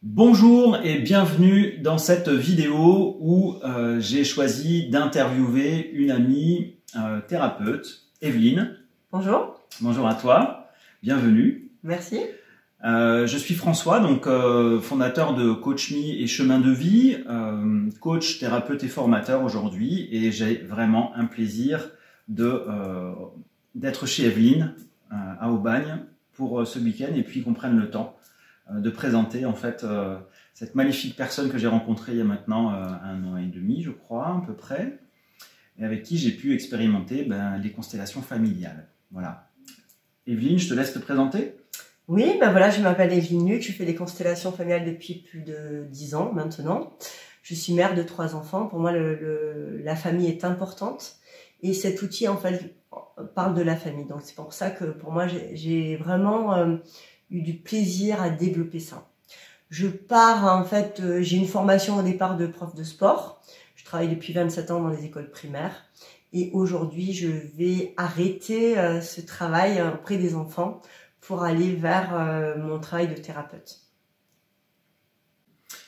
Bonjour et bienvenue dans cette vidéo où j'ai choisi d'interviewer une amie thérapeute, Evelyne. Bonjour. Bonjour à toi, bienvenue. Merci. Je suis François, donc fondateur de Coach Me et Chemin de Vie, coach, thérapeute et formateur aujourd'hui, et j'ai vraiment un plaisir d'être chez Evelyne à Aubagne pour ce week-end et puis qu'on prenne le temps de présenter en fait cette magnifique personne que j'ai rencontrée il y a maintenant 1 an et demi, je crois, à peu près, et avec qui j'ai pu expérimenter les constellations familiales. Voilà. Evelyne, je te laisse te présenter. Oui, ben voilà, je m'appelle Evelyne Luc, je fais des constellations familiales depuis plus de 10 ans maintenant. Je suis mère de 3 enfants. Pour moi, la famille est importante et cet outil en fait parle de la famille. Donc c'est pour ça que pour moi, j'ai vraiment eu du plaisir à développer ça. Je pars en fait, j'ai une formation au départ de prof de sport. Je travaille depuis 27 ans dans les écoles primaires et aujourd'hui je vais arrêter ce travail auprès des enfants pour aller vers mon travail de thérapeute.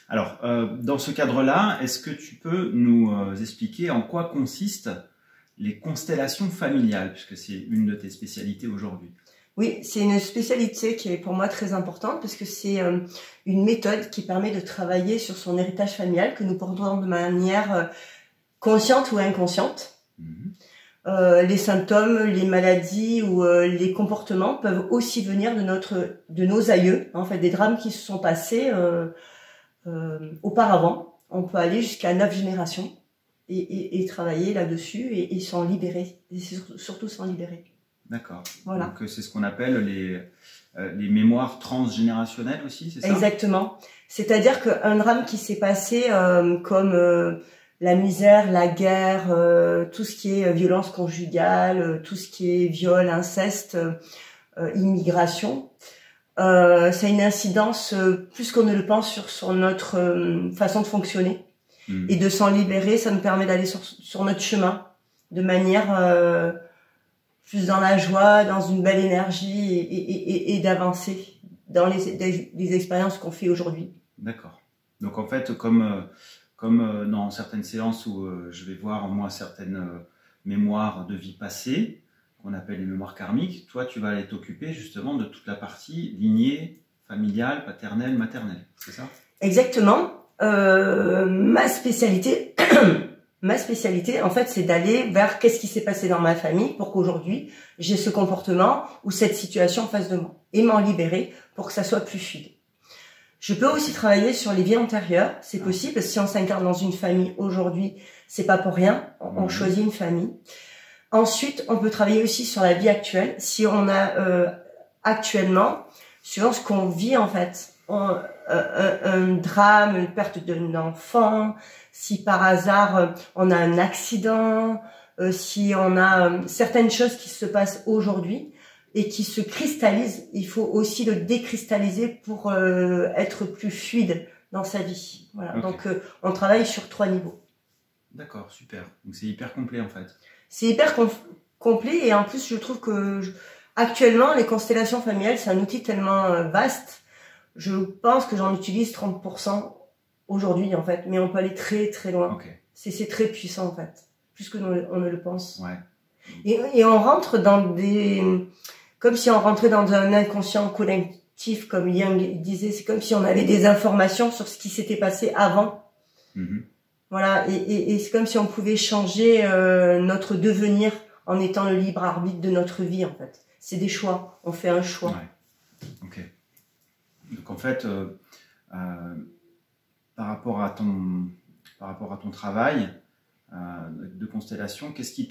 Alors, dans ce cadre-là, est-ce que tu peux nous expliquer en quoi consistent les constellations familiales, puisque c'est une de tes spécialités aujourd'hui? Oui, c'est une spécialité qui est pour moi très importante parce que c'est une méthode qui permet de travailler sur son héritage familial que nous portons de manière consciente ou inconsciente. Les symptômes, les maladies ou les comportements peuvent aussi venir de nos aïeux, en fait, des drames qui se sont passés auparavant. On peut aller jusqu'à 9 générations et travailler là-dessus et s'en libérer, et surtout s'en libérer. D'accord. Voilà. Donc c'est ce qu'on appelle les mémoires transgénérationnelles aussi, c'est ça? Exactement. C'est-à-dire qu'un drame qui s'est passé comme la misère, la guerre, tout ce qui est violence conjugale, tout ce qui est viol, inceste, immigration, ça a une incidence plus qu'on ne le pense sur notre façon de fonctionner. Et de s'en libérer, ça nous permet d'aller sur notre chemin de manière plus dans la joie, dans une belle énergie et d'avancer dans les expériences qu'on fait aujourd'hui. D'accord. Donc en fait, comme dans certaines séances où je vais voir en moi certaines mémoires de vie passée, qu'on appelle les mémoires karmiques, toi tu vas aller t'occuper justement de toute la partie lignée, familiale, paternelle, maternelle, c'est ça? Exactement. Ma spécialité, en fait, c'est d'aller vers qu'est-ce qui s'est passé dans ma famille pour qu'aujourd'hui j'ai ce comportement ou cette situation en face de moi et m'en libérer pour que ça soit plus fluide. Je peux aussi travailler sur les vies antérieures, c'est possible, parce que si on s'incarne dans une famille aujourd'hui, c'est pas pour rien, on choisit une famille. Ensuite, on peut travailler aussi sur la vie actuelle, si on a actuellement, suivant ce qu'on vit en fait, un drame, une perte d'un enfant, si par hasard on a un accident, si on a certaines choses qui se passent aujourd'hui, et qui se cristallise, il faut aussi le décristalliser pour être plus fluide dans sa vie. Voilà. Okay. Donc on travaille sur 3 niveaux. D'accord, super. Donc c'est hyper complet en fait. C'est hyper complet et en plus je trouve que actuellement les constellations familiales c'est un outil tellement vaste. Je pense que j'en utilise 30% aujourd'hui en fait, mais on peut aller très très loin. Okay. C'est très puissant en fait, plus que on ne le pense. Ouais. Et on rentre dans comme si on rentrait dans un inconscient collectif, comme Jung disait, c'est comme si on avait des informations sur ce qui s'était passé avant. Voilà, et c'est comme si on pouvait changer notre devenir en étant le libre arbitre de notre vie, en fait. C'est des choix, on fait un choix. Ouais. Ok. Donc en fait, par rapport à ton travail de constellation, qu'est-ce qui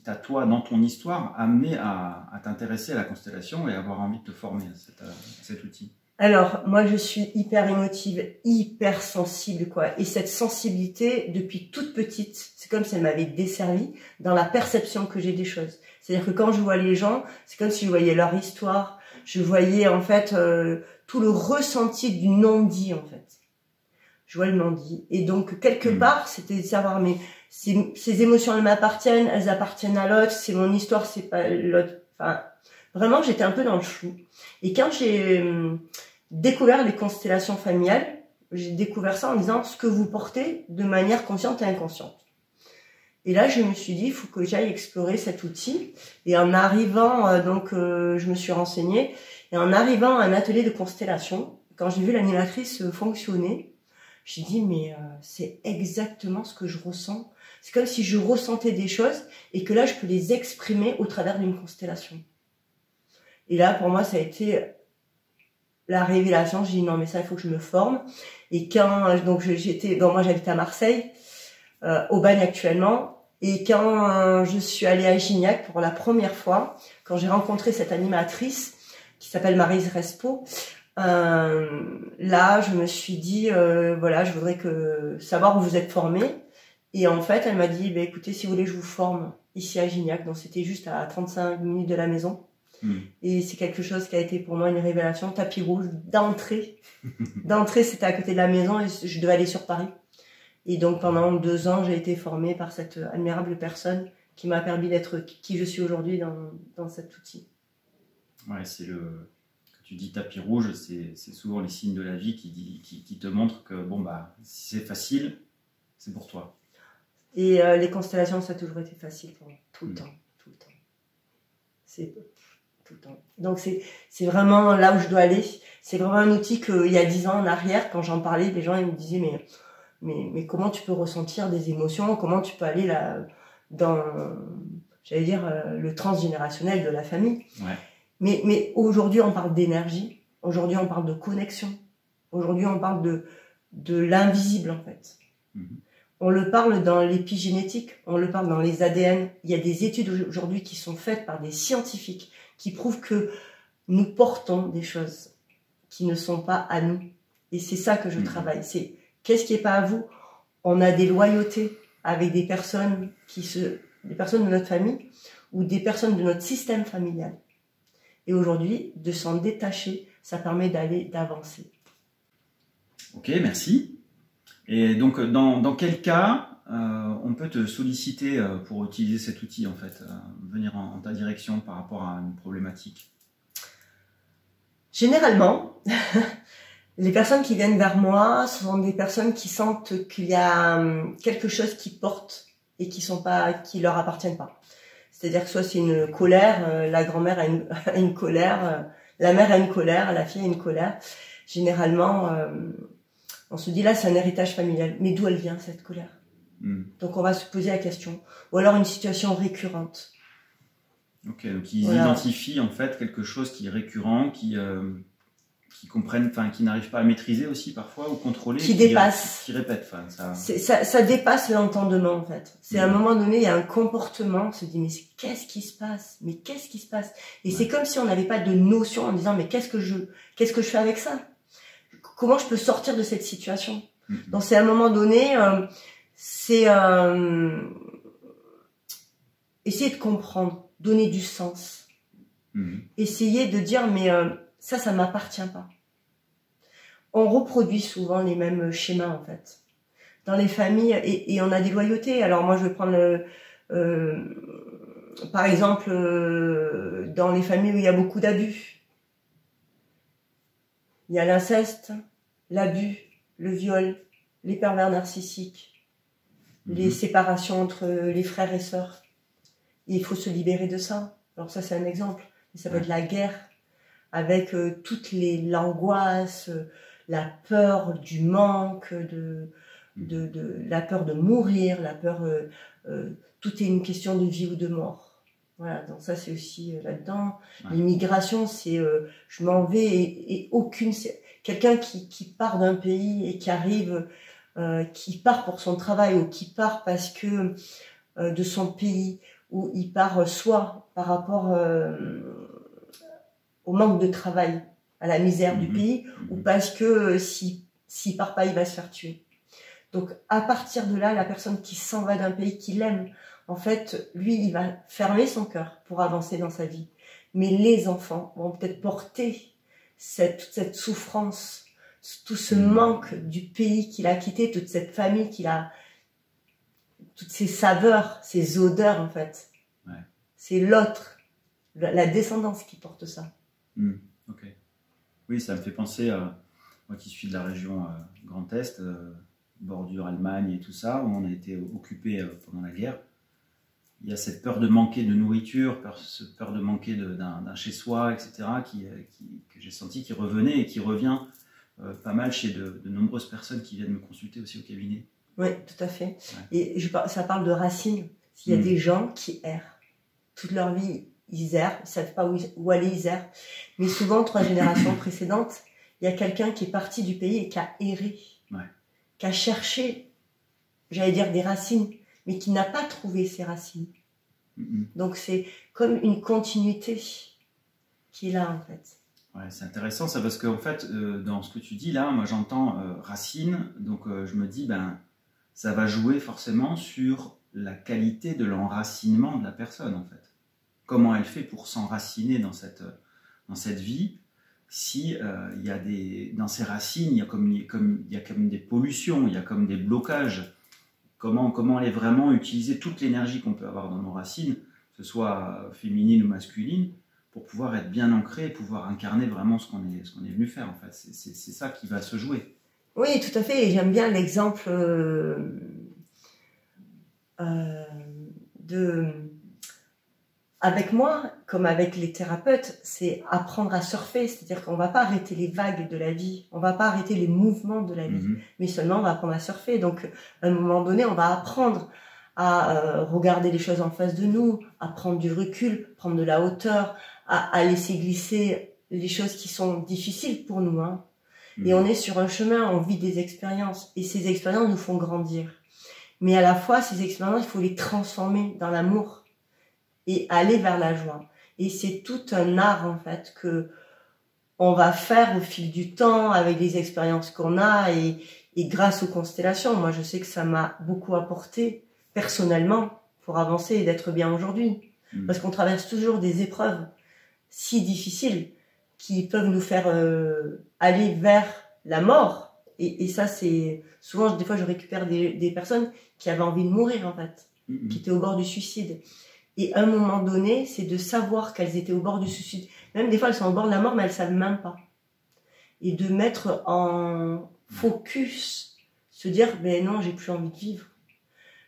t'a, toi, dans ton histoire, amené à t'intéresser à la constellation et à avoir envie de te former à cet outil? Alors, moi, je suis hyper émotive, hyper sensible, quoi. Et cette sensibilité, depuis toute petite, c'est comme si elle m'avait desservie dans la perception que j'ai des choses. C'est-à-dire que quand je vois les gens, c'est comme si je voyais leur histoire, je voyais, en fait, tout le ressenti du non-dit, en fait. Je vois le non-dit. Et donc, quelque part, c'était de savoir, mais ces émotions, elles m'appartiennent, elles appartiennent à l'autre, c'est mon histoire, c'est pas l'autre. Enfin, vraiment, j'étais un peu dans le flou. Et quand découvert les constellations familiales. J'ai découvert ça en disant ce que vous portez de manière consciente et inconsciente. Et là, je me suis dit, il faut que j'aille explorer cet outil. Et en arrivant, je me suis renseignée. Et en arrivant à un atelier de constellation, quand j'ai vu l'animatrice fonctionner, j'ai dit, mais c'est exactement ce que je ressens. C'est comme si je ressentais des choses et que là, je peux les exprimer au travers d'une constellation. Et là, pour moi, ça a été la révélation. J'ai dit, non, mais ça, il faut que je me forme. Et quand, donc, moi, j'habite à Marseille, au Bagne actuellement. Et quand je suis allée à Gignac pour la première fois, quand j'ai rencontré cette animatrice qui s'appelle Maryse Respo, là, je me suis dit, voilà, je voudrais savoir où vous êtes formés. Et en fait, elle m'a dit, bah, écoutez, si vous voulez, je vous forme ici à Gignac. Donc, c'était juste à 35 minutes de la maison. Et c'est quelque chose qui a été pour moi une révélation. Tapis rouge, d'entrée. D'entrée, c'était à côté de la maison et je devais aller sur Paris. Et donc, pendant 2 ans, j'ai été formée par cette admirable personne qui m'a permis d'être qui je suis aujourd'hui dans cet outil. Ouais, quand tu dis tapis rouge, c'est souvent les signes de la vie qui te montrent que, bon, bah, si c'est facile, c'est pour toi. Et les constellations, ça a toujours été facile pour moi. Tout le temps. Tout le temps. C'est tout le temps. Donc, c'est vraiment là où je dois aller. C'est vraiment un outil qu'il y a 10 ans en arrière, quand j'en parlais, les gens ils me disaient, mais comment tu peux ressentir des émotions? Comment tu peux aller là dans, j'allais dire, le transgénérationnel de la famille? Ouais. Mais aujourd'hui, on parle d'énergie. Aujourd'hui, on parle de connexion. Aujourd'hui, on parle de l'invisible, en fait. On le parle dans l'épigénétique, on le parle dans les ADN. Il y a des études aujourd'hui qui sont faites par des scientifiques qui prouvent que nous portons des choses qui ne sont pas à nous. Et c'est ça que je travaille. C'est qu'est-ce qui n'est pas à vous? On a des loyautés avec des personnes des personnes de notre famille ou des personnes de notre système familial. Et aujourd'hui, de s'en détacher, ça permet d'avancer. Ok, merci. Et donc, dans quel cas on peut te solliciter pour utiliser cet outil, en fait, venir en ta direction par rapport à une problématique? Généralement, les personnes qui viennent vers moi, ce sont des personnes qui sentent qu'il y a quelque chose qui porte et qui leur appartiennent pas. C'est-à-dire que soit c'est une colère, la grand-mère a une colère, la mère a une colère, la fille a une colère. Généralement, on se dit là, c'est un héritage familial. Mais d'où elle vient, cette colère? Donc, on va se poser la question. Ou alors une situation récurrente. Ok, donc ils identifient en fait quelque chose qui est récurrent, qui comprennent, enfin, qui n'arrivent pas à maîtriser aussi parfois ou contrôler. Qui dépasse. Qui répète. Ça dépasse l'entendement en fait. C'est à un moment donné, il y a un comportement, on se dit mais qu'est-ce qui se passe? Mais qu'est-ce qui se passe? Et c'est comme si on n'avait pas de notion en disant mais qu'est-ce que je fais avec ça? Comment je peux sortir de cette situation? Donc c'est à un moment donné, essayer de comprendre, donner du sens. Essayer de dire mais ça m'appartient pas. On reproduit souvent les mêmes schémas en fait. Dans les familles, et on a des loyautés. Alors moi je vais prendre par exemple dans les familles où il y a beaucoup d'abus. Il y a l'inceste, l'abus, le viol, les pervers narcissiques, les séparations entre les frères et sœurs. Et il faut se libérer de ça. Alors ça c'est un exemple. Mais ça peut être la guerre, avec toutes l'angoisse, la peur du manque, la peur de mourir, la peur, tout est une question de vie ou de mort. Voilà, donc ça c'est aussi là-dedans. L'immigration, c'est je m'en vais et quelqu'un qui part d'un pays et qui arrive, qui part pour son travail ou qui part parce que de son pays, ou il part soit par rapport au manque de travail, à la misère du pays, ou parce que s'il part pas, il va se faire tuer. Donc, à partir de là, la personne qui s'en va d'un pays qu'il aime, en fait, lui, il va fermer son cœur pour avancer dans sa vie. Mais les enfants vont peut-être porter toute cette souffrance, tout ce manque du pays qu'il a quitté, toute cette famille qu'il a, toutes ces saveurs, ces odeurs, en fait. C'est l'autre, la descendance qui porte ça. Ok. Oui, ça me fait penser, moi qui suis de la région Grand Est, bordure Allemagne et tout ça, où on a été occupé pendant la guerre. Il y a cette peur de manquer de nourriture, peur de manquer d'un chez-soi, etc., que j'ai senti qui revenait et qui revient pas mal chez de nombreuses personnes qui viennent me consulter aussi au cabinet. Oui, tout à fait. Ouais. Et ça parle de racines. Il y a des gens qui errent. Toute leur vie, ils errent, ils ne savent pas où aller, ils errent. Mais souvent, 3 générations précédentes, il y a quelqu'un qui est parti du pays et qui a erré, qui a cherché, j'allais dire des racines, mais qui n'a pas trouvé ses racines. Donc c'est comme une continuité qui est là en fait. Ouais, c'est intéressant ça parce qu'en fait, dans ce que tu dis là, moi j'entends racines, donc je me dis, ça va jouer forcément sur la qualité de l'enracinement de la personne en fait. Comment elle fait pour s'enraciner dans cette vie, si il y a dans ces racines, il y a comme des pollutions, il y a comme des blocages. Comment aller vraiment utiliser toute l'énergie qu'on peut avoir dans nos racines, que ce soit féminine ou masculine, pour pouvoir être bien ancré et pouvoir incarner vraiment ce qu'on est venu faire en fait. C'est ça qui va se jouer. Oui, tout à fait. Et j'aime bien l'exemple avec moi, comme avec les thérapeutes, c'est apprendre à surfer, c'est-à-dire qu'on va pas arrêter les vagues de la vie, on va pas arrêter les mouvements de la vie, mais seulement on va apprendre à surfer. Donc, à un moment donné, on va apprendre à regarder les choses en face de nous, à prendre du recul, prendre de la hauteur, à laisser glisser les choses qui sont difficiles pour nous. Et on est sur un chemin, on vit des expériences, et ces expériences nous font grandir. Mais à la fois, ces expériences, il faut les transformer dans l'amour et aller vers la joie. Et c'est tout un art, en fait, que on va faire au fil du temps, avec les expériences qu'on a, et grâce aux constellations. Moi, je sais que ça m'a beaucoup apporté, personnellement, pour avancer et d'être bien aujourd'hui. Parce qu'on traverse toujours des épreuves si difficiles, qui peuvent nous faire aller vers la mort. Et ça, c'est... Souvent, des fois, je récupère des personnes qui avaient envie de mourir, en fait, qui étaient au bord du suicide. Et à un moment donné, c'est de savoir qu'elles étaient au bord du suicide. Même des fois, elles sont au bord de la mort, mais elles ne savent même pas. Et de mettre en focus, se dire, mais non, j'ai plus envie de vivre.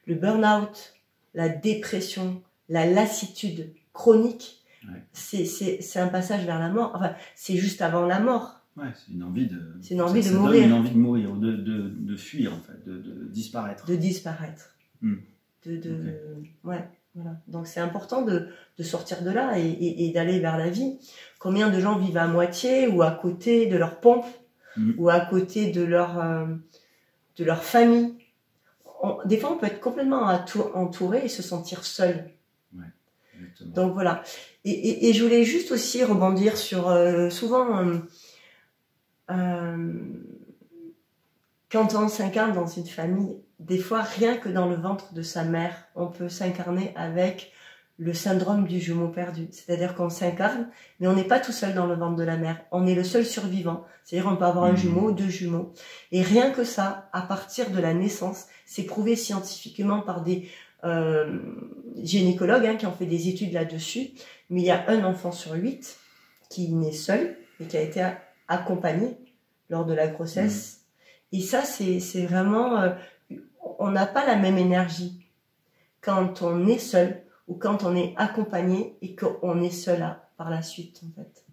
Le burn-out, la dépression, la lassitude chronique, c'est un passage vers la mort. Enfin, c'est juste avant la mort. Ouais, c'est une envie de... C'est une envie de mourir. Une envie de mourir, de fuir, en fait, de disparaître. De disparaître. Okay. Ouais. Voilà. Donc c'est important de sortir de là et d'aller vers la vie. Combien de gens vivent à moitié ou à côté de leur pompe ou à côté de leur famille. Des fois on peut être complètement entouré et se sentir seul. Ouais, exactement. Donc voilà. Et je voulais juste aussi rebondir sur souvent quand on s'incarne dans une famille, des fois, rien que dans le ventre de sa mère, on peut s'incarner avec le syndrome du jumeau perdu. C'est-à-dire qu'on s'incarne, mais on n'est pas tout seul dans le ventre de la mère. On est le seul survivant. C'est-à-dire on peut avoir un jumeau, 2 jumeaux. Et rien que ça, à partir de la naissance, c'est prouvé scientifiquement par des gynécologues qui ont fait des études là-dessus. Mais il y a un enfant sur 8 qui naît seul et qui a été accompagné lors de la grossesse. Et ça, c'est vraiment... on n'a pas la même énergie quand on est seul ou quand on est accompagné et qu'on est seul par la suite, en fait.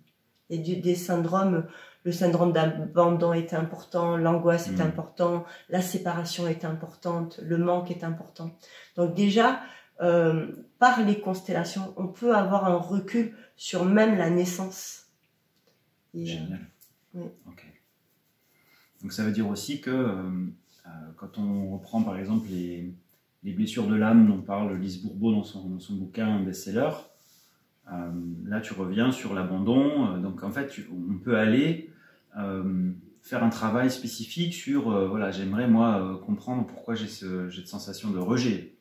Et des syndromes, le syndrome d'abandon est important, l'angoisse est important, la séparation est importante, le manque est important. Donc déjà, par les constellations, on peut avoir un recul sur même la naissance. Et, génial. Oui. Ok. Donc ça veut dire aussi que quand on reprend par exemple les blessures de l'âme dont parle Lise Bourbeau dans son bouquin best-seller, là tu reviens sur l'abandon. Donc en fait, on peut aller faire un travail spécifique sur, voilà, j'aimerais moi comprendre pourquoi j'ai cette sensation de rejet.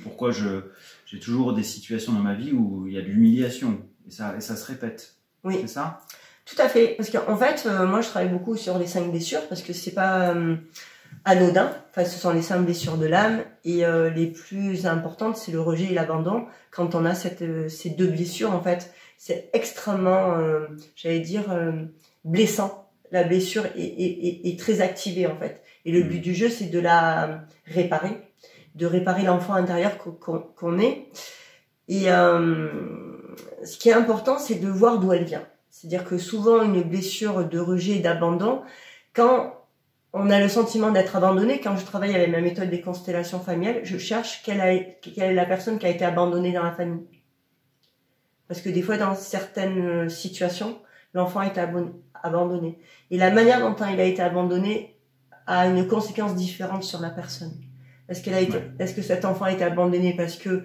Pourquoi j'ai toujours des situations dans ma vie où il y a de l'humiliation et ça se répète. Oui. C'est ça ? Tout à fait, parce qu'en fait, moi je travaille beaucoup sur les 5 blessures parce que c'est pas anodin. Enfin, ce sont les 5 blessures de l'âme et les plus importantes, c'est le rejet et l'abandon. Quand on a ces 2 blessures, en fait, c'est extrêmement, j'allais dire, blessant. La blessure est très activée en fait. Et le but du jeu, c'est de la réparer, de réparer l'enfant intérieur qu'on est. Et ce qui est important, c'est de voir d'où elle vient. C'est-à-dire que souvent, une blessure de rejet et d'abandon, quand on a le sentiment d'être abandonné, quand je travaille avec ma méthode des constellations familiales, je cherche quelle est la personne qui a été abandonnée dans la famille. Parce que des fois, dans certaines situations, l'enfant a été abandonné. Et la manière dont il a été abandonné a une conséquence différente sur la personne. Est-ce que cet enfant a été abandonné parce que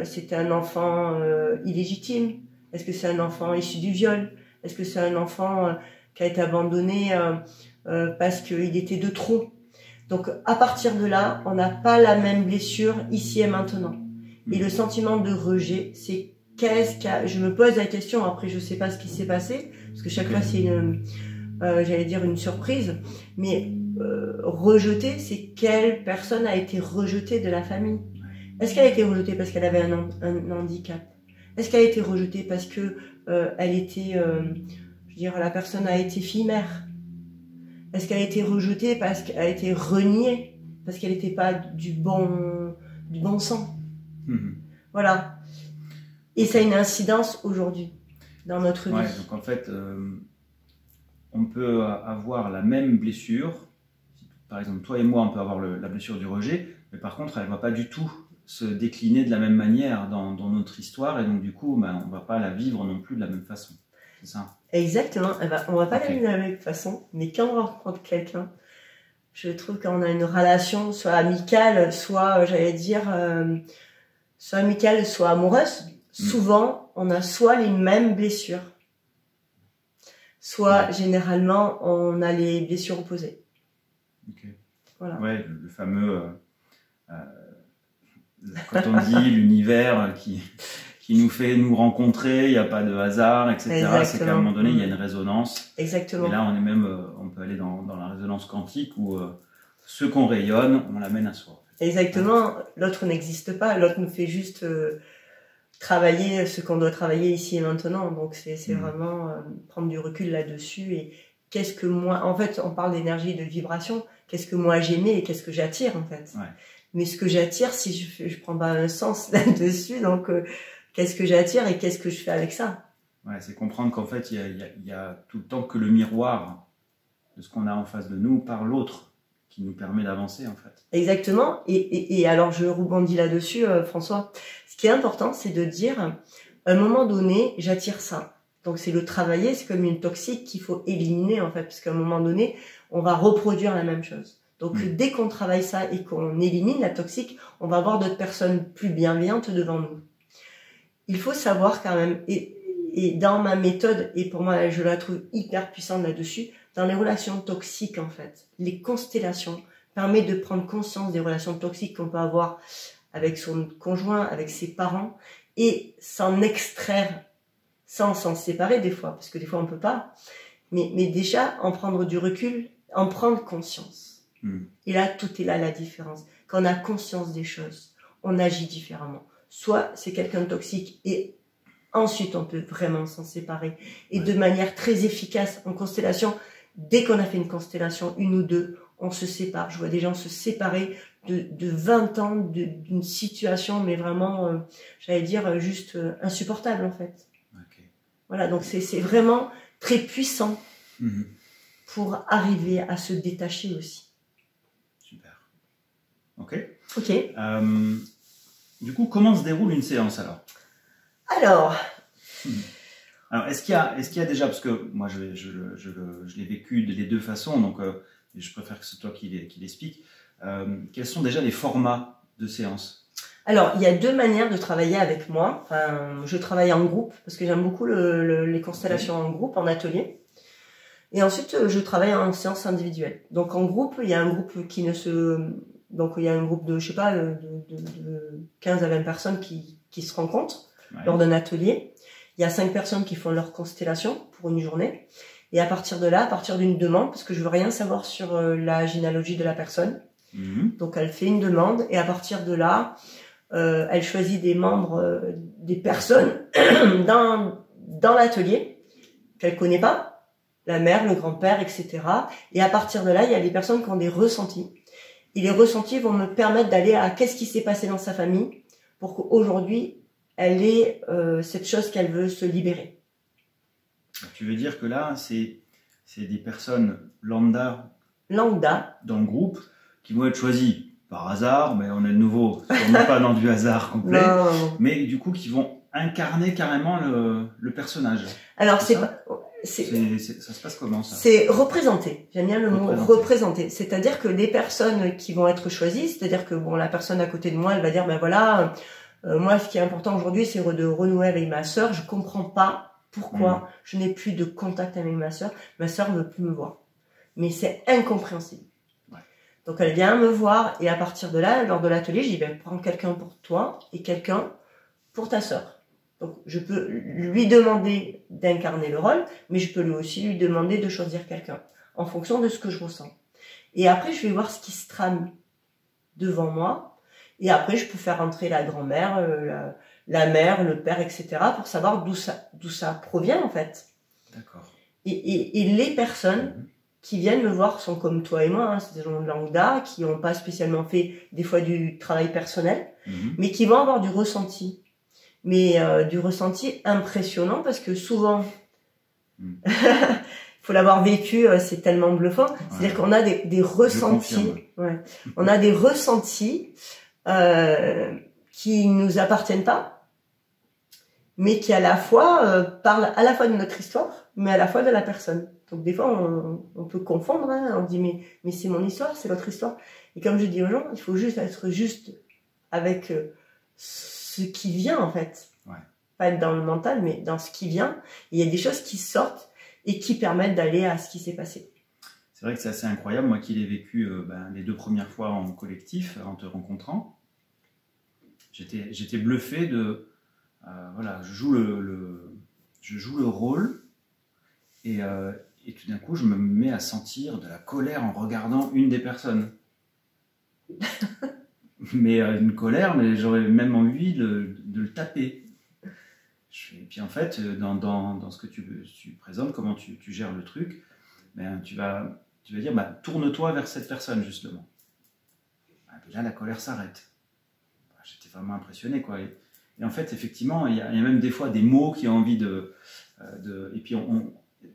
c'était un enfant illégitime? Est-ce que c'est un enfant issu du viol? Est-ce que c'est un enfant qui a été abandonné parce qu'il était de trop? Donc à partir de là, on n'a pas la même blessure ici et maintenant. Et le sentiment de rejet, c'est je me pose la question, après je sais pas ce qui s'est passé, parce que chaque fois c'est j'allais dire une surprise, mais rejeter, c'est quelle personne a été rejetée de la famille. Est-ce qu'elle a été rejetée parce qu'elle avait un handicap? Est-ce qu'elle a été rejetée parce que elle était, je veux dire, la personne a été fille-mère? Est-ce qu'elle a été rejetée parce qu'elle a été reniée, parce qu'elle n'était pas du bon sang? Voilà. Et ça a une incidence aujourd'hui dans notre vie. Ouais, donc en fait, on peut avoir la même blessure. Par exemple, toi et moi, on peut avoir la blessure du rejet, mais par contre, elle ne va pas du tout se décliner de la même manière dans notre histoire, et donc du coup, on ne va pas la vivre non plus de la même façon. C'est ça? Exactement. On ne va pas la vivre de la même façon, mais quand on rencontre quelqu'un, je trouve qu'on a une relation soit amicale, soit, j'allais dire, soit amicale, soit amoureuse. Souvent, on a soit les mêmes blessures, soit généralement, on a les blessures opposées. Ok. Voilà. Ouais, le fameux, quand on dit l'univers qui nous fait nous rencontrer, il n'y a pas de hasard, etc. C'est qu'à un moment donné, il y a une résonance. Exactement. Et là, on peut aller dans la résonance quantique où ce qu'on rayonne, on l'amène à soi. Exactement. L'autre n'existe pas. L'autre nous fait juste travailler ce qu'on doit travailler ici et maintenant. Donc, c'est vraiment prendre du recul là-dessus. Et qu'est-ce que moi... En fait, on parle d'énergie et de vibration. Qu'est-ce que moi j'aimais et qu'est-ce que j'attire, en fait. Ouais. Mais ce que j'attire, si je prends pas un sens là-dessus, donc qu'est-ce que j'attire et qu'est-ce que je fais avec ça? Ouais, c'est comprendre qu'en fait, il y a tout le temps que le miroir de ce qu'on a en face de nous par l'autre qui nous permet d'avancer, en fait. Exactement. Et alors, je rebondis là-dessus, François. Ce qui est important, c'est de dire, à un moment donné, j'attire ça. Donc, c'est le travailler, c'est comme une toxique qu'il faut éliminer, en fait, parce qu'à un moment donné, on va reproduire la même chose. Donc, dès qu'on travaille ça et qu'on élimine la toxique, on va avoir d'autres personnes plus bienveillantes devant nous. Il faut savoir quand même, et dans ma méthode, et pour moi, je la trouve hyper puissante là-dessus, dans les relations toxiques, en fait, les constellations permettent de prendre conscience des relations toxiques qu'on peut avoir avec son conjoint, avec ses parents, et s'en extraire, sans s'en séparer des fois, parce que des fois on peut pas, mais déjà en prendre du recul, en prendre conscience. Et là, tout est là la différence. Quand on a conscience des choses, on agit différemment. Soit c'est quelqu'un de toxique et ensuite on peut vraiment s'en séparer. Et de manière très efficace en constellation, dès qu'on a fait une constellation, une ou deux, on se sépare. Je vois des gens se séparer de 20 ans d'une situation, mais vraiment, j'allais dire, juste insupportable en fait. Okay. Voilà, donc c'est vraiment très puissant pour arriver à se détacher aussi. Super. Ok. Ok. Du coup, comment se déroule une séance alors? Alors, est-ce qu'il y a déjà, parce que moi je l'ai vécu de les deux façons, donc je préfère que c'est toi qui l'explique. Quels sont déjà les formats de séance? Alors, il y a deux manières de travailler avec moi. Enfin, je travaille en groupe, parce que j'aime beaucoup les constellations en groupe, en atelier. Et ensuite, je travaille en séance individuelle. Donc, en groupe, il y a un groupe donc, il y a un groupe de, je sais pas, de 15 à 20 personnes qui se rencontrent lors d'un atelier. Il y a 5 personnes qui font leur constellation pour une journée. Et à partir de là, à partir d'une demande, parce que je veux rien savoir sur la généalogie de la personne. Donc, elle fait une demande et à partir de là, elle choisit des membres, des personnes dans l'atelier qu'elle connaît pas. la mère, le grand-père, etc. Et à partir de là, il y a des personnes qui ont des ressentis. Et les ressentis vont me permettre d'aller à qu'est-ce qui s'est passé dans sa famille pour qu'aujourd'hui, elle ait cette chose qu'elle veut se libérer. Tu veux dire que là, c'est des personnes lambda dans le groupe qui vont être choisies par hasard, mais on est de nouveau, sûrement pas dans du hasard complet, non. Mais du coup qui vont incarner carrément le personnage. Alors ça se passe comment ça? C'est représenter. J'aime bien le mot représenter. C'est-à-dire que les personnes qui vont être choisies, c'est-à-dire que bon, la personne à côté de moi, elle va dire ben voilà, moi ce qui est important aujourd'hui, c'est de renouer avec ma sœur. Je comprends pas pourquoi je n'ai plus de contact avec ma sœur. Ma sœur ne veut plus me voir. Mais c'est incompréhensible. Ouais. Donc elle vient me voir et à partir de là, lors de l'atelier, je dis ben prends quelqu'un pour toi et quelqu'un pour ta sœur. Donc, je peux lui demander d'incarner le rôle, mais je peux lui aussi lui demander de choisir quelqu'un, en fonction de ce que je ressens. Et après, je vais voir ce qui se trame devant moi, et après, je peux faire entrer la grand-mère, la mère, le père, etc., pour savoir d'où ça provient, en fait. D'accord. Et les personnes qui viennent me voir sont comme toi et moi, hein, c'est des gens de lambda, qui n'ont pas spécialement fait, des fois, du travail personnel, mais qui vont avoir du ressenti. Mais du ressenti impressionnant parce que souvent, il faut l'avoir vécu, c'est tellement bluffant. Ouais. C'est-à-dire qu'on a des ressentis, on a des ressentis qui nous appartiennent pas, mais qui à la fois parlent à la fois de notre histoire, mais à la fois de la personne. Donc des fois, on peut confondre. Hein, on dit mais c'est mon histoire, c'est votre histoire. Et comme je dis aux gens, il faut juste être juste avec ce qui vient en fait, pas être dans le mental mais dans ce qui vient. Et il y a des choses qui sortent et qui permettent d'aller à ce qui s'est passé. C'est vrai que c'est assez incroyable, moi qui l'ai vécu les 2 premières fois en collectif en te rencontrant, j'étais bluffé de voilà, je joue le rôle et tout d'un coup je me mets à sentir de la colère en regardant une des personnes. Mais une colère, mais j'aurais même envie de le taper. Et puis en fait, dans ce que tu présentes, comment tu gères le truc, ben, tu vas dire, bah, tourne-toi vers cette personne justement. Et là, la colère s'arrête. J'étais vraiment impressionné, quoi. Et en fait, effectivement, il y a même des fois des mots qui ont envie et puis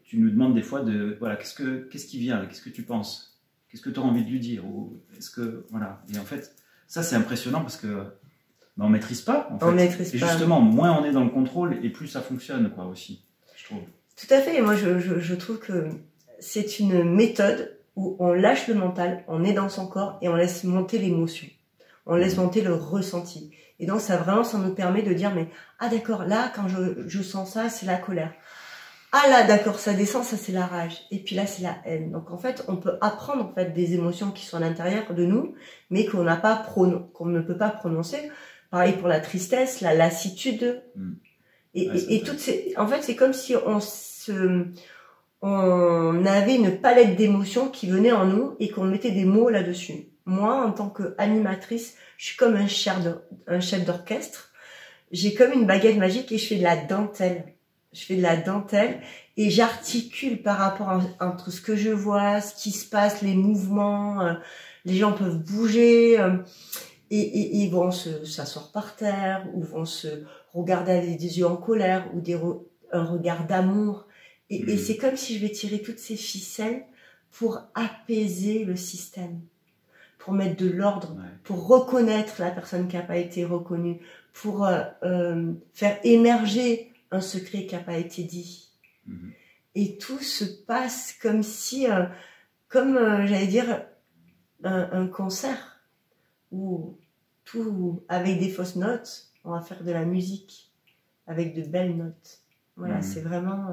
tu nous demandes des fois voilà, qu'est-ce qui vient, qu'est-ce que tu penses, qu'est-ce que tu as envie de lui dire, ou est-ce que voilà. Et en fait, ça, c'est impressionnant parce que on maîtrise pas. En fait. On maîtrise et pas. justement, moins on est dans le contrôle et plus ça fonctionne, quoi, aussi, je trouve. Tout à fait. Et moi, je trouve que c'est une méthode où on lâche le mental, on est dans son corps et on laisse monter l'émotion. On laisse monter le ressenti. Et donc, ça nous permet de dire, mais ah d'accord, là, quand je sens ça, c'est la colère. Ah là, d'accord, ça descend, ça c'est la rage. Et puis là, c'est la haine. Donc en fait, on peut apprendre en fait des émotions qui sont à l'intérieur de nous, mais qu'on ne peut pas prononcer. Pareil pour la tristesse, la lassitude. Et toutes ces, en fait, c'est comme si on avait une palette d'émotions qui venait en nous et qu'on mettait des mots là-dessus. Moi, en tant qu'animatrice, je suis comme un chef d'orchestre. J'ai comme une baguette magique et je fais de la dentelle. Je fais de la dentelle et j'articule par rapport entre ce que je vois, ce qui se passe, les mouvements, les gens peuvent bouger et ils vont s'asseoir par terre ou vont se regarder avec des yeux en colère ou un regard d'amour. Et c'est comme si je vais tirer toutes ces ficelles pour apaiser le système, pour mettre de l'ordre, pour reconnaître la personne qui n'a pas été reconnue, pour faire émerger un secret qui n'a pas été dit. Et tout se passe comme si, j'allais dire, un concert où tout, avec des fausses notes, on va faire de la musique avec de belles notes. Voilà, c'est vraiment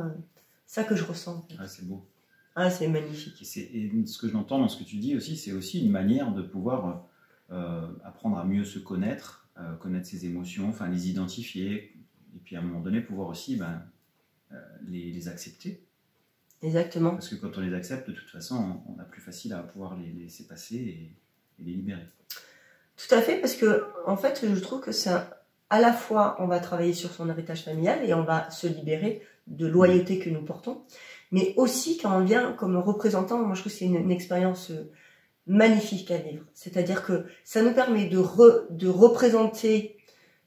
ça que je ressens. En fait. Ah, c'est beau. Ah, c'est magnifique. Et ce que j'entends dans ce que tu dis aussi, c'est aussi une manière de pouvoir apprendre à mieux se connaître, connaître ses émotions, enfin les identifier. Et puis à un moment donné, pouvoir aussi les accepter. Exactement. Parce que quand on les accepte, de toute façon, on a plus facile à pouvoir les laisser passer et les libérer. Tout à fait, parce que en fait, je trouve que c'est à la fois, on va travailler sur son héritage familial et on va se libérer de loyauté que nous portons. Mais aussi quand on vient comme représentant, moi je trouve que c'est une expérience magnifique à vivre. C'est-à-dire que ça nous permet de représenter,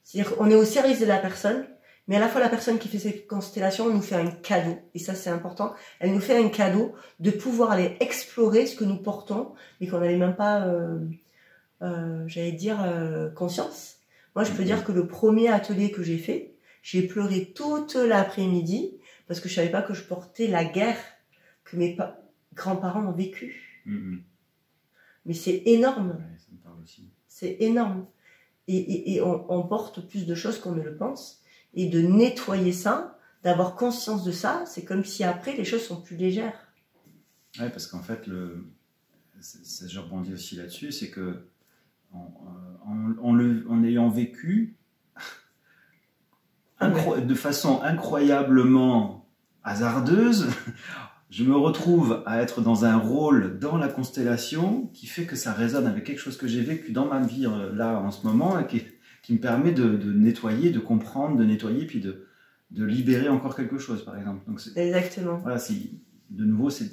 c'est-à-dire qu'on est au service de la personne, mais à la fois la personne qui fait cette constellation nous fait un cadeau. Et ça c'est important. Elle nous fait un cadeau de pouvoir aller explorer ce que nous portons, mais qu'on n'avait même pas, j'allais dire, conscience. Moi je peux dire que le premier atelier que j'ai fait, j'ai pleuré toute l'après-midi parce que je savais pas que je portais la guerre que mes grands-parents ont vécue. Mais c'est énorme. Ouais, ça me parle aussi. C'est énorme. Et on porte plus de choses qu'on ne le pense. Et de nettoyer ça, d'avoir conscience de ça, c'est comme si après les choses sont plus légères. Ouais, parce qu'en fait, je rebondis aussi là-dessus, c'est que en ayant vécu de façon incroyablement hasardeuse, je me retrouve à être dans un rôle dans la constellation qui fait que ça résonne avec quelque chose que j'ai vécu dans ma vie là en ce moment et qui me permet de nettoyer, de comprendre, de nettoyer, puis de libérer encore quelque chose, par exemple. Donc exactement. Voilà, de nouveau, c'est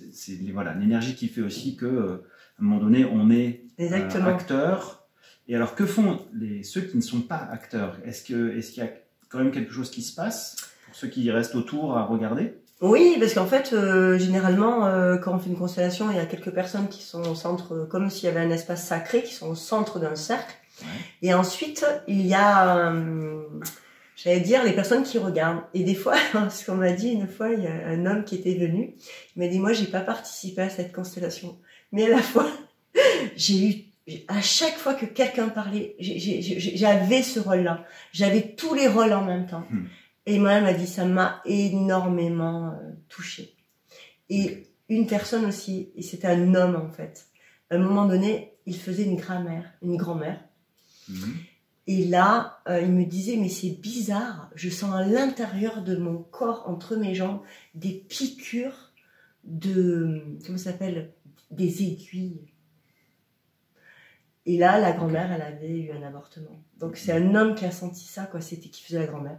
voilà, l'énergie qui fait aussi que à un moment donné, on est acteur. Et alors, que font ceux qui ne sont pas acteurs? Est-ce qu'il y a quand même quelque chose qui se passe pour ceux qui restent autour à regarder? Oui, parce qu'en fait, généralement, quand on fait une constellation, il y a quelques personnes qui sont au centre, comme s'il y avait un espace sacré, qui sont au centre d'un cercle. Ouais. Et ensuite, il y a, j'allais dire, les personnes qui regardent. Et des fois, ce qu'on m'a dit une fois, il y a un homme qui était venu, il m'a dit, moi, j'ai pas participé à cette constellation. Mais à la fois, à chaque fois que quelqu'un parlait, j'avais ce rôle-là. J'avais tous les rôles en même temps. Et moi, elle m'a dit, ça m'a énormément touchée. Et une personne aussi, et c'était un homme en fait, à un moment donné, il faisait une grand-mère. Et là, il me disait, mais c'est bizarre, je sens à l'intérieur de mon corps, entre mes jambes, des piqûres comment ça s'appelle, des aiguilles. Et là, la grand-mère, elle avait eu un avortement. Donc c'est un homme qui a senti ça, quoi, c'était qui faisait la grand-mère.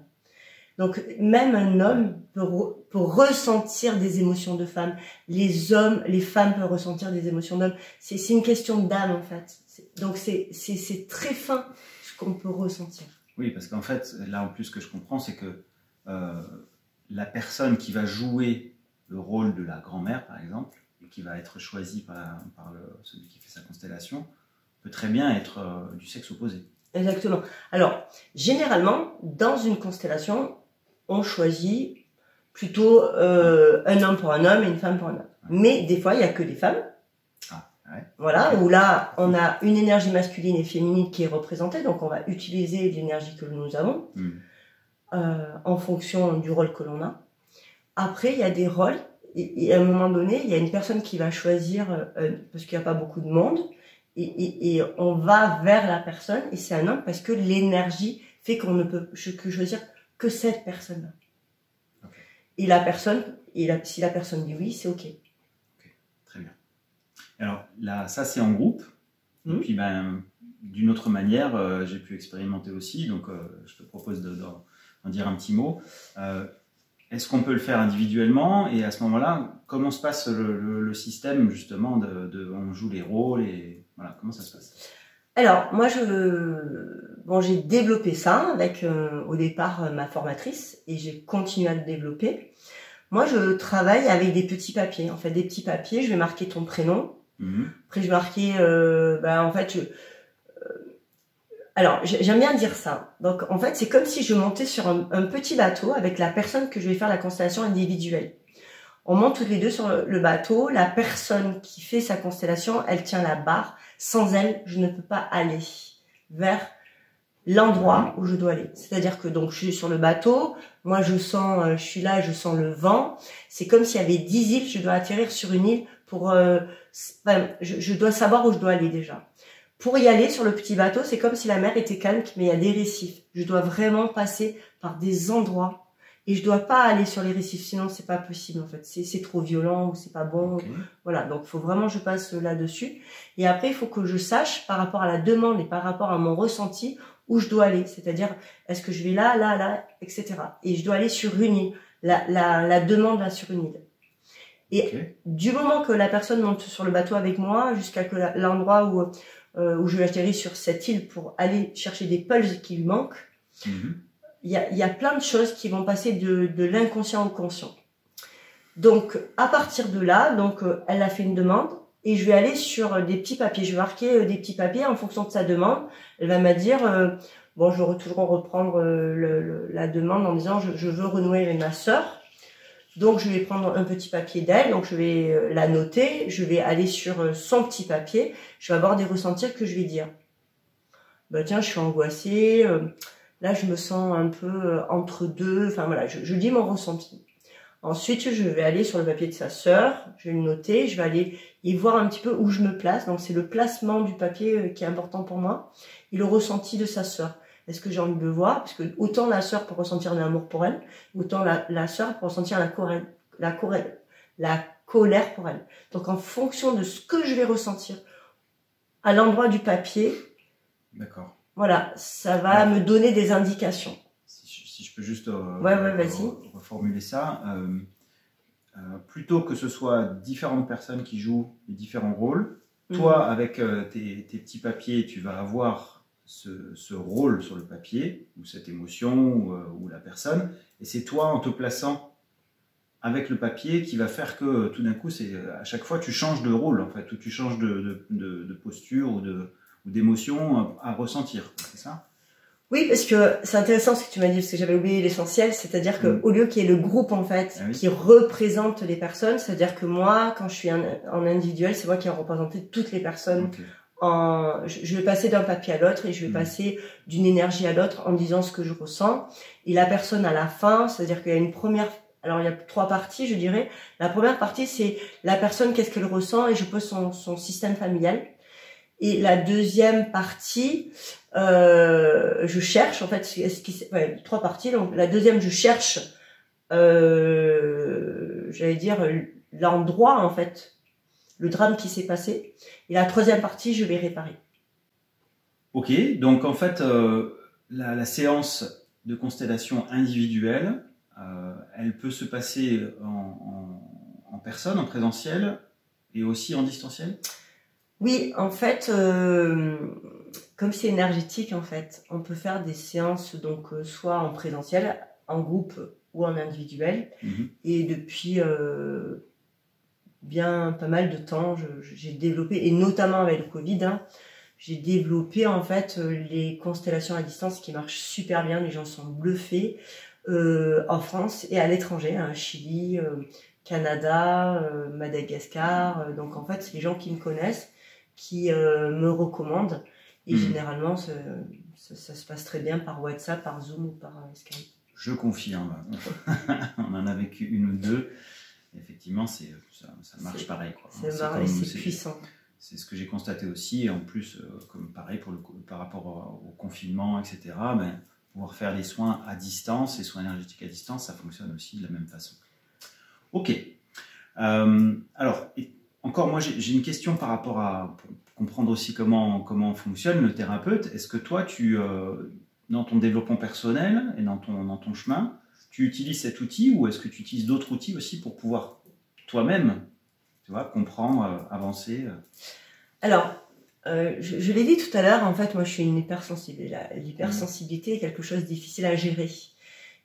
Donc, même un homme peut ressentir des émotions de femme. Les femmes peuvent ressentir des émotions d'hommes. C'est une question d'âme, en fait. Donc, c'est très fin ce qu'on peut ressentir. Oui, parce qu'en fait, là, en plus, ce que je comprends, c'est que la personne qui va jouer le rôle de la grand-mère, par exemple, et qui va être choisie par celui qui fait sa constellation, peut très bien être du sexe opposé. Exactement. Alors, généralement, dans une constellation, on choisit plutôt un homme pour un homme et une femme pour un homme. Mais des fois, il n'y a que des femmes. Ah, ouais. Voilà, où là, on a une énergie masculine et féminine qui est représentée, donc on va utiliser l'énergie que nous avons en fonction du rôle que l'on a. Après, il y a des rôles, et à un moment donné, il y a une personne qui va choisir, parce qu'il n'y a pas beaucoup de monde, et on va vers la personne, et c'est un homme parce que l'énergie fait qu'on ne peut que choisir que cette personne-là. Okay. Et la personne, si la personne dit oui, c'est OK. Ok, très bien. Alors là, ça c'est en groupe. Et puis d'une autre manière, j'ai pu expérimenter aussi, donc je te propose d'en dire un petit mot. Est-ce qu'on peut le faire individuellement? Et à ce moment-là, comment se passe le système justement on joue les rôles et voilà, comment ça se passe? Alors, moi, j'ai développé ça avec, au départ, ma formatrice, et j'ai continué à le développer. Moi, je travaille avec des petits papiers. En fait, des petits papiers, je vais marquer ton prénom. Après, je vais marquer, en fait, alors, j'aime bien dire ça. Donc, en fait, c'est comme si je montais sur un petit bateau avec la personne que je vais faire la constellation individuelle. On monte toutes les deux sur le bateau. La personne qui fait sa constellation, elle tient la barre. Sans elle, je ne peux pas aller vers l'endroit où je dois aller. C'est-à-dire que donc je suis sur le bateau, moi je suis là, je sens le vent. C'est comme s'il y avait 10 îles, je dois atterrir sur une île pour... je dois savoir où je dois aller déjà. Pour y aller sur le petit bateau, c'est comme si la mer était calme, mais il y a des récifs. Je dois vraiment passer par des endroits. Et je dois pas aller sur les récifs, sinon c'est pas possible en fait. C'est trop violent ou c'est pas bon. Okay. Voilà, donc il faut vraiment que je passe là-dessus. Et après, il faut que je sache par rapport à la demande et par rapport à mon ressenti où je dois aller. C'est-à-dire, est-ce que je vais là, etc. Et je dois aller sur une île. La demande va sur une île. Et du moment que la personne monte sur le bateau avec moi, jusqu'à l'endroit où je vais atterrir sur cette île pour aller chercher des pulses qui lui manquent, il y a plein de choses qui vont passer de l'inconscient au conscient. Donc, à partir de là, elle a fait une demande et je vais aller sur des petits papiers. Je vais marquer des petits papiers en fonction de sa demande. Elle va me dire, bon, je vais toujours reprendre la demande en disant, je veux renouer avec ma sœur. Donc, je vais prendre un petit papier d'elle, donc je vais la noter. Je vais aller sur son petit papier. Je vais avoir des ressentis que je vais dire. Bah tiens, je suis angoissée. Là, je me sens un peu entre deux. Enfin voilà, je dis mon ressenti. Ensuite, je vais aller sur le papier de sa sœur, je vais le noter, je vais aller y voir un petit peu où je me place. Donc, c'est le placement du papier qui est important pour moi et le ressenti de sa sœur. Est-ce que j'ai envie de le voir? Parce que autant la sœur peut ressentir de l'amour pour elle, autant la sœur peut ressentir la colère pour elle. Donc, en fonction de ce que je vais ressentir à l'endroit du papier, voilà, ça va me donner des indications. Si je peux juste vas-y. Reformuler ça, plutôt que ce soit différentes personnes qui jouent les différents rôles, toi, avec tes petits papiers, tu vas avoir ce rôle sur le papier, ou cette émotion, ou la personne, et c'est toi, en te plaçant avec le papier, qui va faire que tout d'un coup, à chaque fois, tu changes de rôle, en fait, ou tu changes de posture ou d'émotion à ressentir, c'est ça? Oui, parce que c'est intéressant ce que tu m'as dit, parce que j'avais oublié l'essentiel, c'est-à-dire que au lieu qu'il y ait le groupe en fait qui représente les personnes, c'est-à-dire que moi, quand je suis en individuel, c'est moi qui ai représenté toutes les personnes. Je vais passer d'un papier à l'autre et je vais passer d'une énergie à l'autre en disant ce que je ressens. Et la personne à la fin, c'est-à-dire qu'il y a une première, alors il y a 3 parties, je dirais. La première partie, c'est la personne, qu'est-ce qu'elle ressent, et je pose son système familial. Et la deuxième partie, je cherche, en fait, 3 parties. Donc, la deuxième, je cherche, j'allais dire, l'endroit, en fait, le drame qui s'est passé. Et la troisième partie, je vais réparer. Ok, donc en fait, la séance de constellation individuelle, elle peut se passer en personne, en présentiel, et aussi en distanciel? Oui, en fait, comme c'est énergétique, en fait, on peut faire des séances donc soit en présentiel, en groupe ou en individuel. Et depuis bien pas mal de temps, j'ai développé, et notamment avec le Covid, j'ai développé en fait les constellations à distance qui marchent super bien. Les gens sont bluffés en France et à l'étranger, Chili, Canada, Madagascar. Donc en fait, c'est les gens qui me connaissent, qui me recommandent, et généralement ça se passe très bien par WhatsApp, par Zoom ou par Skype. Je confirme. On en a vécu une ou deux. Effectivement, ça marche pareil, quoi. C'est puissant. C'est ce que j'ai constaté aussi, et en plus, comme pareil par rapport au confinement, etc., pouvoir faire les soins à distance, les soins énergétiques à distance, ça fonctionne aussi de la même façon. Ok. Alors, encore, moi, j'ai une question par rapport pour comprendre aussi comment fonctionne le thérapeute. Est-ce que toi, dans ton développement personnel et dans ton chemin, tu utilises cet outil, ou est-ce que tu utilises d'autres outils aussi pour pouvoir toi-même, tu vois, comprendre, avancer? Alors, je l'ai dit tout à l'heure, en fait, moi je suis une hypersensible. L'hypersensibilité est quelque chose de difficile à gérer.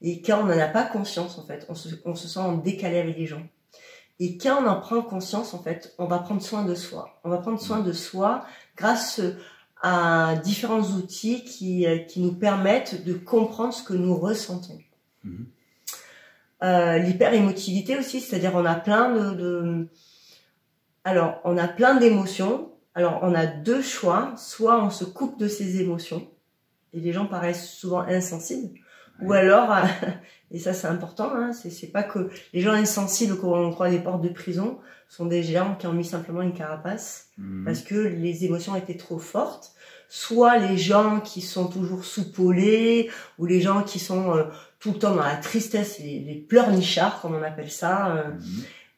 Et quand on n'en a pas conscience, en fait, on se sent en décalé avec les gens. Et quand on en prend conscience, en fait, on va prendre soin de soi. On va prendre soin de soi grâce à différents outils qui nous permettent de comprendre ce que nous ressentons. L'hyperémotivité aussi, c'est-à-dire on a plein on a plein d'émotions. Alors on a 2 choix, soit on se coupe de ces émotions, et les gens paraissent souvent insensibles, ou alors, et ça c'est important, c'est pas que les gens insensibles qu'on croit des portes de prison sont des gens qui ont mis simplement une carapace parce que les émotions étaient trop fortes, soit les gens qui sont toujours soupolés, ou les gens qui sont tout le temps dans la tristesse, les pleurnichards comme on appelle ça.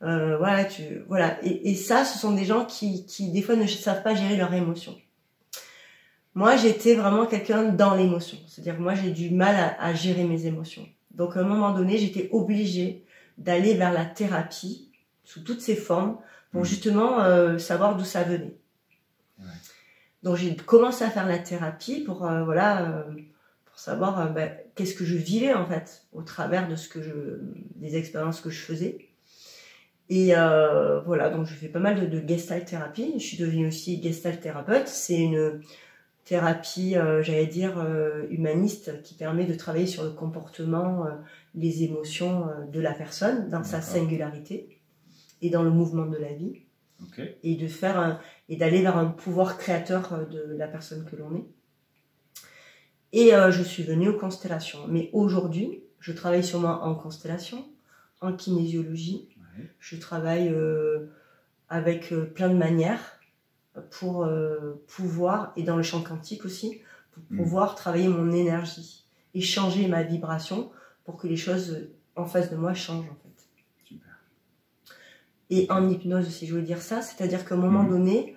Voilà. Et ça, ce sont des gens qui des fois ne savent pas gérer leurs émotions. Moi, j'étais vraiment quelqu'un dans l'émotion. C'est-à-dire que moi, j'ai du mal à gérer mes émotions. Donc, à un moment donné, j'étais obligée d'aller vers la thérapie sous toutes ses formes, pour justement savoir d'où ça venait. Ouais. Donc j'ai commencé à faire la thérapie pour pour savoir qu'est-ce que je vivais en fait au travers de des expériences que je faisais. Et voilà, donc je fais pas mal de gestalt thérapie. Je suis devenue aussi gestalt thérapeute. C'est une thérapie, j'allais dire, humaniste, qui permet de travailler sur le comportement, les émotions de la personne dans sa singularité et dans le mouvement de la vie. Okay. Et de faire et d'aller vers un pouvoir créateur de la personne que l'on est. Et je suis venue aux constellations. Mais aujourd'hui, je travaille sur moi en constellation, en kinésiologie. Ouais. Je travaille avec plein de manières pour pouvoir, et dans le champ quantique aussi, pour pouvoir travailler mon énergie et changer ma vibration pour que les choses en face de moi changent en fait. Super. Et en hypnose aussi, je voulais dire ça, c'est-à-dire qu'à un moment donné,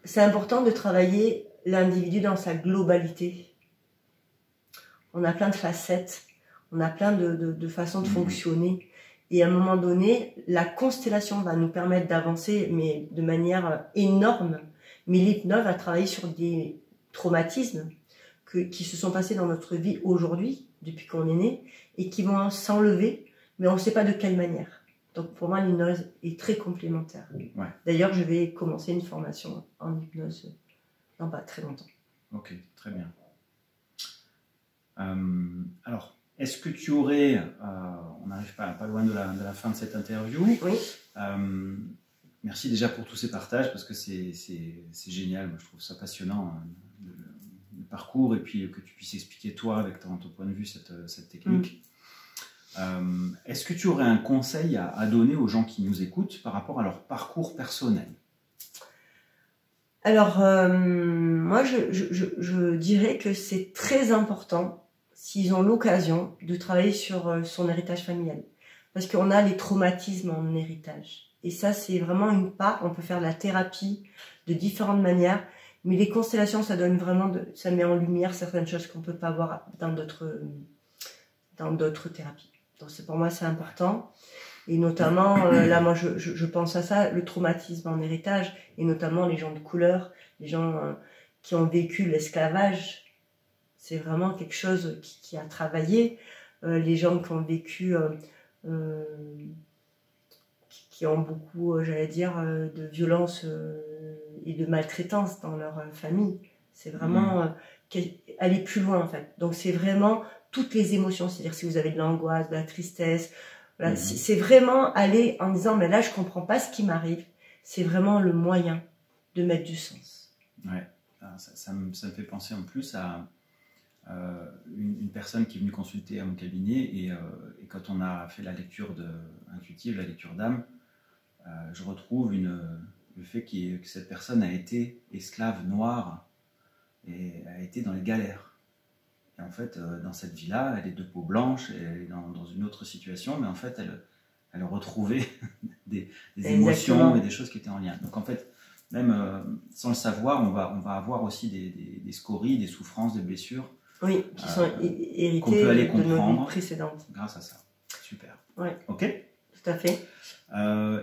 c'est important de travailler l'individu dans sa globalité. On a plein de facettes, on a plein de façons de fonctionner. Et à un moment donné, la constellation va nous permettre d'avancer, mais de manière énorme. Mais l'hypnose va travailler sur des traumatismes qui se sont passés dans notre vie aujourd'hui, depuis qu'on est né, et qui vont s'enlever, mais on ne sait pas de quelle manière. Donc pour moi, l'hypnose est très complémentaire. Ouais. D'ailleurs, je vais commencer une formation en hypnose dans pas très longtemps. Ok, très bien. Alors, est-ce que tu aurais, on n'arrive pas loin de la fin de cette interview. Oui. Merci déjà pour tous ces partages parce que c'est génial. Moi, je trouve ça passionnant le parcours et puis que tu puisses expliquer toi avec ton point de vue cette technique. Est-ce que tu aurais un conseil à donner aux gens qui nous écoutent par rapport à leur parcours personnel? Alors, moi, je dirais que c'est très important s'ils ont l'occasion de travailler sur son héritage familial. Parce qu'on a les traumatismes en héritage. Et ça, c'est vraiment une part. On peut faire de la thérapie de différentes manières. Mais les constellations, ça donne vraiment, ça met en lumière certaines choses qu'on ne peut pas voir dans d'autres thérapies. Donc pour moi, c'est important. Et notamment, là, moi, je pense à ça, le traumatisme en héritage, et notamment les gens de couleur, les gens qui ont vécu l'esclavage. C'est vraiment quelque chose qui a travaillé. Les gens qui ont vécu, qui ont beaucoup, j'allais dire, de violence et de maltraitance dans leur famille. C'est vraiment aller plus loin, en fait. Donc, c'est vraiment toutes les émotions. C'est-à-dire si vous avez de l'angoisse, de la tristesse. Voilà, c'est vraiment aller en disant, mais là, je comprends pas ce qui m'arrive. C'est vraiment le moyen de mettre du sens. Ouais, ça me fait penser en plus à une personne qui est venue consulter à mon cabinet et quand on a fait la lecture intuitive, la lecture d'âme, je retrouve le fait que cette personne a été esclave noire et a été dans les galères. Et en fait, dans cette vie-là, elle est de peau blanche, elle est dans une autre situation, mais en fait, elle a retrouvé des émotions et des choses qui étaient en lien. Donc en fait, même sans le savoir, on va avoir aussi des scories, des souffrances, des blessures. Oui, qui sont héritées qu'on peut aller comprendre de nos vies précédentes. Grâce à ça. Super. Ouais. Ok. Tout à fait.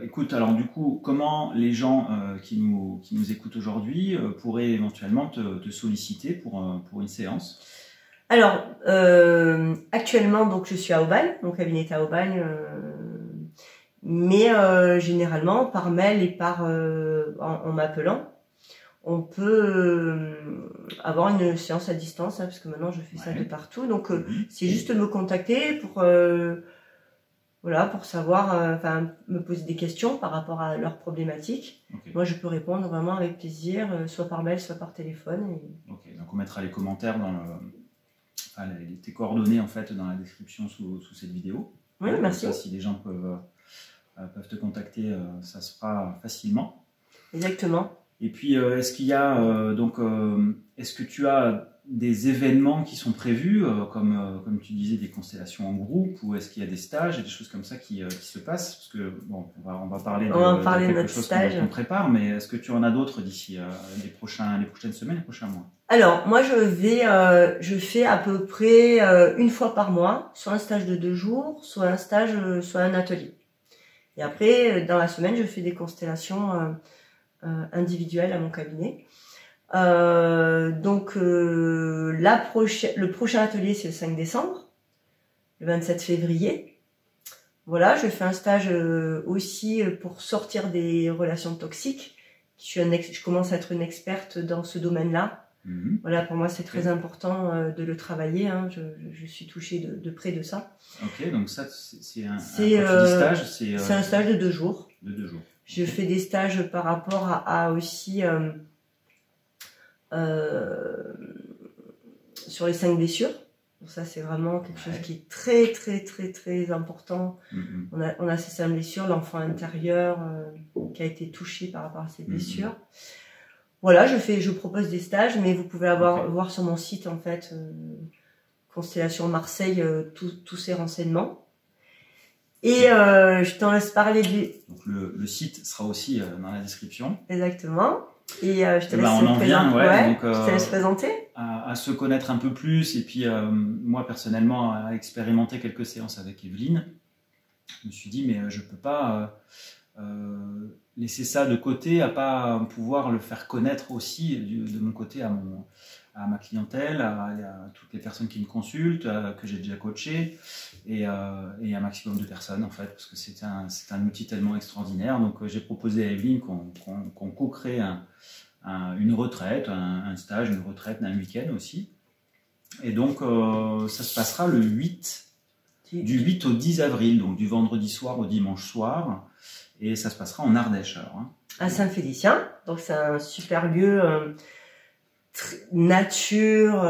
Écoute, alors du coup, comment les gens qui nous écoutent aujourd'hui pourraient éventuellement te solliciter pour une séance? Alors, actuellement, donc je suis à Aubagne, mon cabinet est à Aubagne, mais généralement par mail et en m'appelant, on peut avoir une séance à distance, hein, parce que maintenant je fais ça de partout. Donc c'est juste me contacter pour savoir, me poser des questions par rapport à leurs problématiques. Okay. Moi je peux répondre vraiment avec plaisir, soit par mail, soit par téléphone. Ok, donc on mettra les commentaires tes coordonnées en fait dans la description sous cette vidéo. Oui, merci. Ça, si les gens peuvent te contacter, ça se fera facilement. Exactement. Et puis, est-ce qu'il y a est-ce que tu as des événements qui sont prévus, comme tu disais, des constellations en groupe, ou est-ce qu'il y a des stages et des choses comme ça qui se passent? Parce que bon, on va parler de quelque chose qu'on prépare, mais est-ce que tu en as d'autres d'ici les prochaines semaines, les prochains mois? Alors, moi, je fais à peu près une fois par mois, soit un stage de 2 jours, soit un stage, soit un atelier. Et après, dans la semaine, je fais des constellations individuelles à mon cabinet. Donc, le prochain atelier, c'est le 5 décembre, le 27 février. Voilà, je fais un stage aussi pour sortir des relations toxiques. Je commence à être une experte dans ce domaine-là. Voilà, pour moi, c'est très important de le travailler. Hein. Je suis touchée de près de ça. Ok, donc ça, c'est un stage. C'est un stage de 2 jours. De 2 jours. Je fais des stages par rapport à aussi sur les 5 blessures. Donc ça, c'est vraiment quelque chose qui est très, très, très, très important. On a ces 5 blessures, l'enfant intérieur qui a été touché par rapport à ces blessures. Voilà, je propose des stages, mais vous pouvez voir sur mon site, en fait, Constellation Marseille, tous ces renseignements. Et je t'en laisse parler du... Donc le site sera aussi dans la description. Exactement. Et je te laisse on en vient, donc, je te laisse présenter. À se connaître un peu plus, et puis moi personnellement à expérimenter quelques séances avec Evelyne. Je me suis dit mais je peux pas laisser ça de côté, à pas pouvoir le faire connaître aussi de mon côté à ma clientèle, à toutes les personnes qui me consultent, que j'ai déjà coaché, et un maximum de personnes en fait, parce que c'est un outil tellement extraordinaire. Donc j'ai proposé à Evelyne qu'on co-crée une retraite, un stage, une retraite, un week-end aussi. Et donc ça se passera du 8 au 10 avril, donc du vendredi soir au dimanche soir, et ça se passera en Ardèche alors. Hein. À Saint-Félicien, donc c'est un super lieu, nature,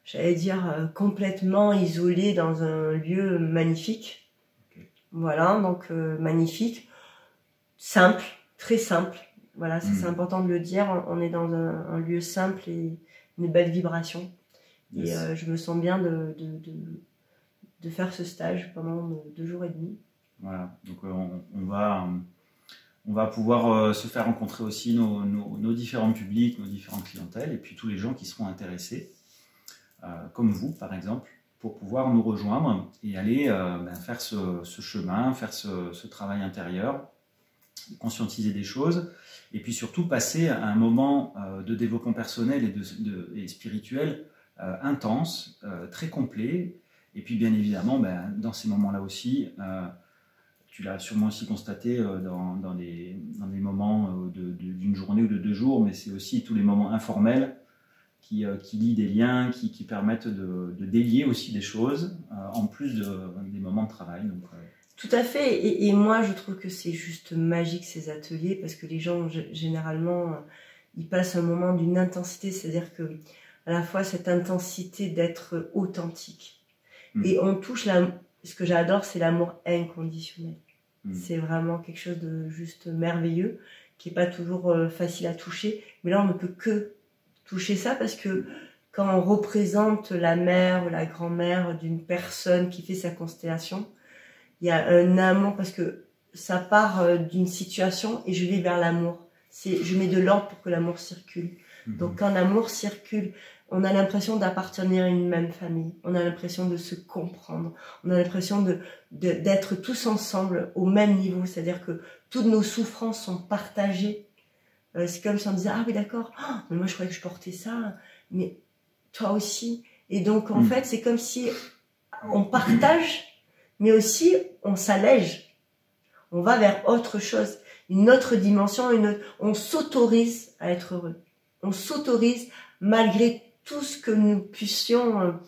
j'allais dire complètement isolé dans un lieu magnifique. Okay. Voilà, donc magnifique, simple, très simple. Voilà, ça c'est important de le dire. On est dans un lieu simple et une belle vibration. Yes. Et je me sens bien de faire ce stage pendant 2 jours et demi. Voilà, donc on va pouvoir se faire rencontrer aussi nos différents publics, nos différentes clientèles, et puis tous les gens qui seront intéressés, comme vous par exemple, pour pouvoir nous rejoindre et aller faire ce chemin, faire ce travail intérieur, conscientiser des choses, et puis surtout passer à un moment de développement personnel et spirituel intense, très complet. Et puis bien évidemment, dans ces moments-là aussi, tu l'as sûrement aussi constaté dans des moments d'une journée ou de 2 jours, mais c'est aussi tous les moments informels qui lient des liens, qui permettent de délier aussi des choses, en plus des moments de travail. Donc, tout à fait, et moi je trouve que c'est juste magique ces ateliers, parce que les gens généralement ils passent un moment d'une intensité, c'est-à-dire que à la fois cette intensité d'être authentique, et on touche ce que j'adore, c'est l'amour inconditionnel. C'est vraiment quelque chose de juste merveilleux, qui est pas toujours facile à toucher, mais là on ne peut que toucher ça, parce que quand on représente la mère ou la grand-mère d'une personne qui fait sa constellation, il y a un amour, parce que ça part d'une situation et je vais vers l'amour. Je mets de l'ordre pour que l'amour circule. Donc quand l'amour circule, on a l'impression d'appartenir à une même famille. On a l'impression de se comprendre. On a l'impression d'être tous ensemble au même niveau. C'est-à-dire que toutes nos souffrances sont partagées. C'est comme si on disait, ah oui d'accord, mais moi je croyais que je portais ça, mais toi aussi. Et donc en fait, c'est comme si on partage, mais aussi on s'allège, on va vers autre chose, une autre dimension, on s'autorise à être heureux, on s'autorise malgré tout ce que nous puissions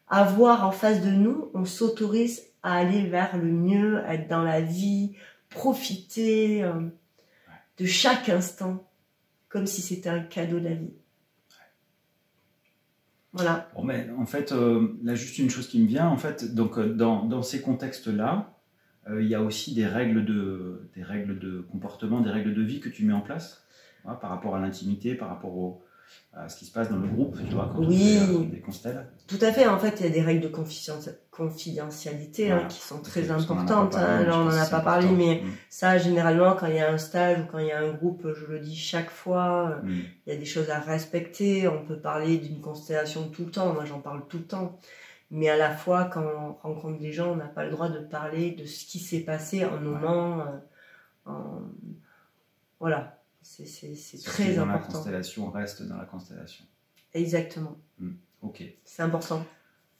avoir en face de nous, on s'autorise à aller vers le mieux, à être dans la vie, profiter de chaque instant, comme si c'était un cadeau de la vie. Voilà. Bon, mais en fait, là, juste une chose qui me vient, en fait, donc dans ces contextes-là, il y a aussi des règles de comportement, des règles de vie que tu mets en place, voilà, par rapport à l'intimité, par rapport à ce qui se passe dans le groupe, tu vois, quand on fait des constelles. Tout à fait. En fait, il y a des règles de confidentialité voilà, qui sont très importantes. Là, on n'en a pas parlé, mais ça, généralement, quand il y a un stage ou quand il y a un groupe, je le dis chaque fois, il y a des choses à respecter. On peut parler d'une constellation tout le temps. Moi, j'en parle tout le temps. Mais à la fois, quand on rencontre des gens, on n'a pas le droit de parler de ce qui s'est passé en nommant. Voilà, c'est très dans important. La constellation reste dans la constellation. Exactement. Ok. C'est important.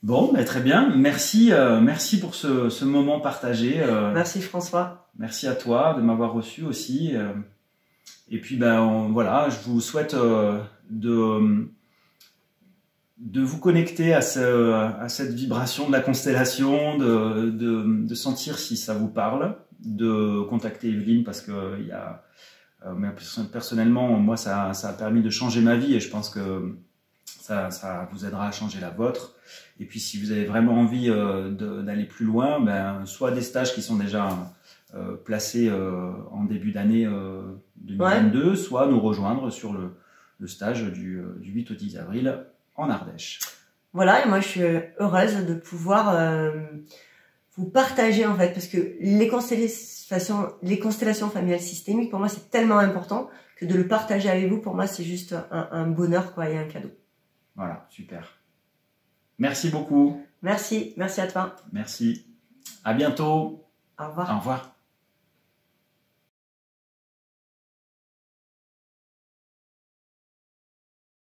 Bon, très bien. Merci, merci pour ce moment partagé. Merci François. Merci à toi de m'avoir reçu aussi. Et puis, voilà, je vous souhaite de vous connecter à cette vibration de la constellation, de sentir si ça vous parle, de contacter Evelyne parce que personnellement, moi, ça a permis de changer ma vie et je pense que ça vous aidera à changer la vôtre. Et puis, si vous avez vraiment envie d'aller plus loin, soit des stages qui sont déjà placés en début d'année 2022, soit nous rejoindre sur le stage du 8 au 10 avril en Ardèche. Voilà, et moi je suis heureuse de pouvoir vous partager en fait, parce que les constellations familiales systémiques, pour moi c'est tellement important que de le partager avec vous, pour moi c'est juste un bonheur quoi, et un cadeau. Voilà, super. Merci beaucoup. Merci à toi. Merci. À bientôt. Au revoir. Au revoir.